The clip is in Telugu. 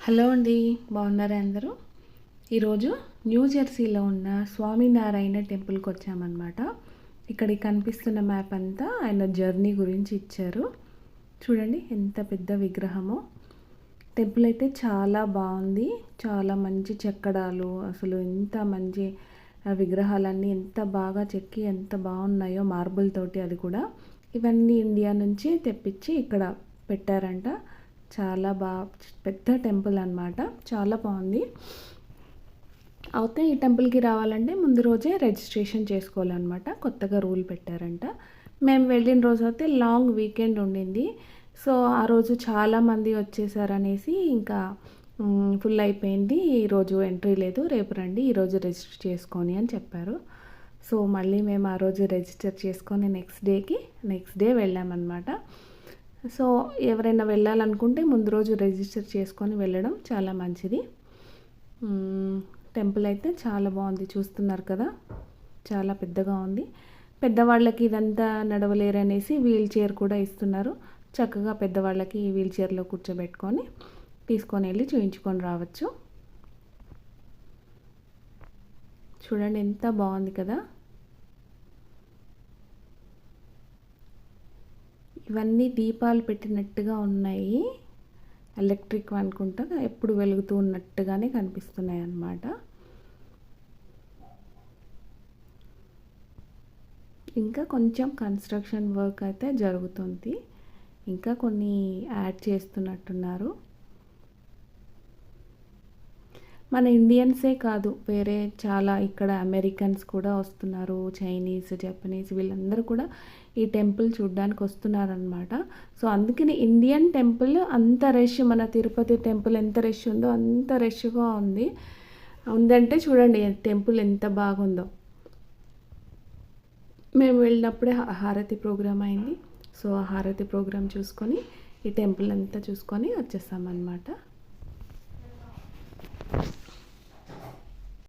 హలో అండి, బాగున్నారా అందరూ? ఈరోజు న్యూ జెర్సీలో ఉన్న స్వామినారాయణ టెంపుల్కి వచ్చామన్నమాట. ఇక్కడికి కనిపిస్తున్న మ్యాప్ అంతా ఆయన జర్నీ గురించి ఇచ్చారు. చూడండి ఎంత పెద్ద విగ్రహమో. టెంపుల్ అయితే చాలా బాగుంది. చాలా మంచి చెక్కడాలు, అసలు ఎంత మంచి విగ్రహాలన్నీ ఎంత బాగా చెక్కి ఎంత బాగున్నాయో మార్బుల్ తోటి. అది కూడా ఇవన్నీ ఇండియా నుంచి తెప్పించి ఇక్కడ పెట్టారంట. చాలా పెద్ద టెంపుల్ అన్నమాట. చాలా బాగుంది. అయితే ఈ టెంపుల్కి రావాలంటే ముందు రోజే రిజిస్ట్రేషన్ చేసుకోవాలన్నమాట. కొత్తగా రూల్ పెట్టారంట. మేము వెళ్ళిన రోజు అయితే లాంగ్ వీకెండ్ ఉండింది. సో ఆ రోజు చాలామంది వచ్చేసారనేసి ఇంకా ఫుల్ అయిపోయింది. ఈరోజు ఎంట్రీ లేదు, రేపు రండి, ఈరోజు రిజిస్టర్ చేసుకొని అని చెప్పారు. సో మళ్ళీ మేము ఆ రోజు రిజిస్టర్ చేసుకొని నెక్స్ట్ డే వెళ్ళామన్నమాట. సో ఎవరైనా వెళ్ళాలనుకుంటే ముందు రోజు రిజిస్టర్ చేసుకొని వెళ్ళడం చాలా మంచిది. టెంపుల్ అయితే చాలా బాగుంది, చూస్తున్నారు కదా, చాలా పెద్దగా ఉంది. పెద్దవాళ్ళకి ఇదంతా నడవలేరనేసి వీల్ చైర్ కూడా ఇస్తున్నారు. చక్కగా పెద్దవాళ్ళకి వీల్ చైర్లో కూర్చోబెట్టుకొని తీసుకొని వెళ్ళి చూయించుకొని రావచ్చు. చూడండి ఎంత బాగుంది కదా. ఇవన్నీ దీపాలు పెట్టినట్టుగా ఉన్నాయి, ఎలక్ట్రిక్ అనుకుంటా, ఎప్పుడు వెలుగుతూ ఉన్నట్టుగానే కనిపిస్తున్నాయి అన్నమాట. ఇంకా కొంచెం కన్స్ట్రక్షన్ వర్క్ అయితే జరుగుతుంది, ఇంకా కొన్ని యాడ్ చేస్తున్నట్టున్నారు. మన ఇండియన్సే కాదు, వేరే చాలా ఇక్కడ అమెరికన్స్ కూడా వస్తున్నారు, చైనీస్, జపనీస్, వీళ్ళందరూ కూడా ఈ టెంపుల్ చూడడానికి వస్తున్నారనమాట. సో అందుకని ఇండియన్ టెంపుల్ అంత రష్, మన తిరుపతి టెంపుల్ ఎంత రష్ ఉందో అంత రష్గా ఉందంటే చూడండి టెంపుల్ ఎంత బాగుందో. మేము వెళ్ళినప్పుడే హారతి ప్రోగ్రామ్ అయింది. సో ఆ హారతి ప్రోగ్రామ్ చూసుకొని ఈ టెంపుల్ అంతా చూసుకొని వచ్చేసామన్నమాట.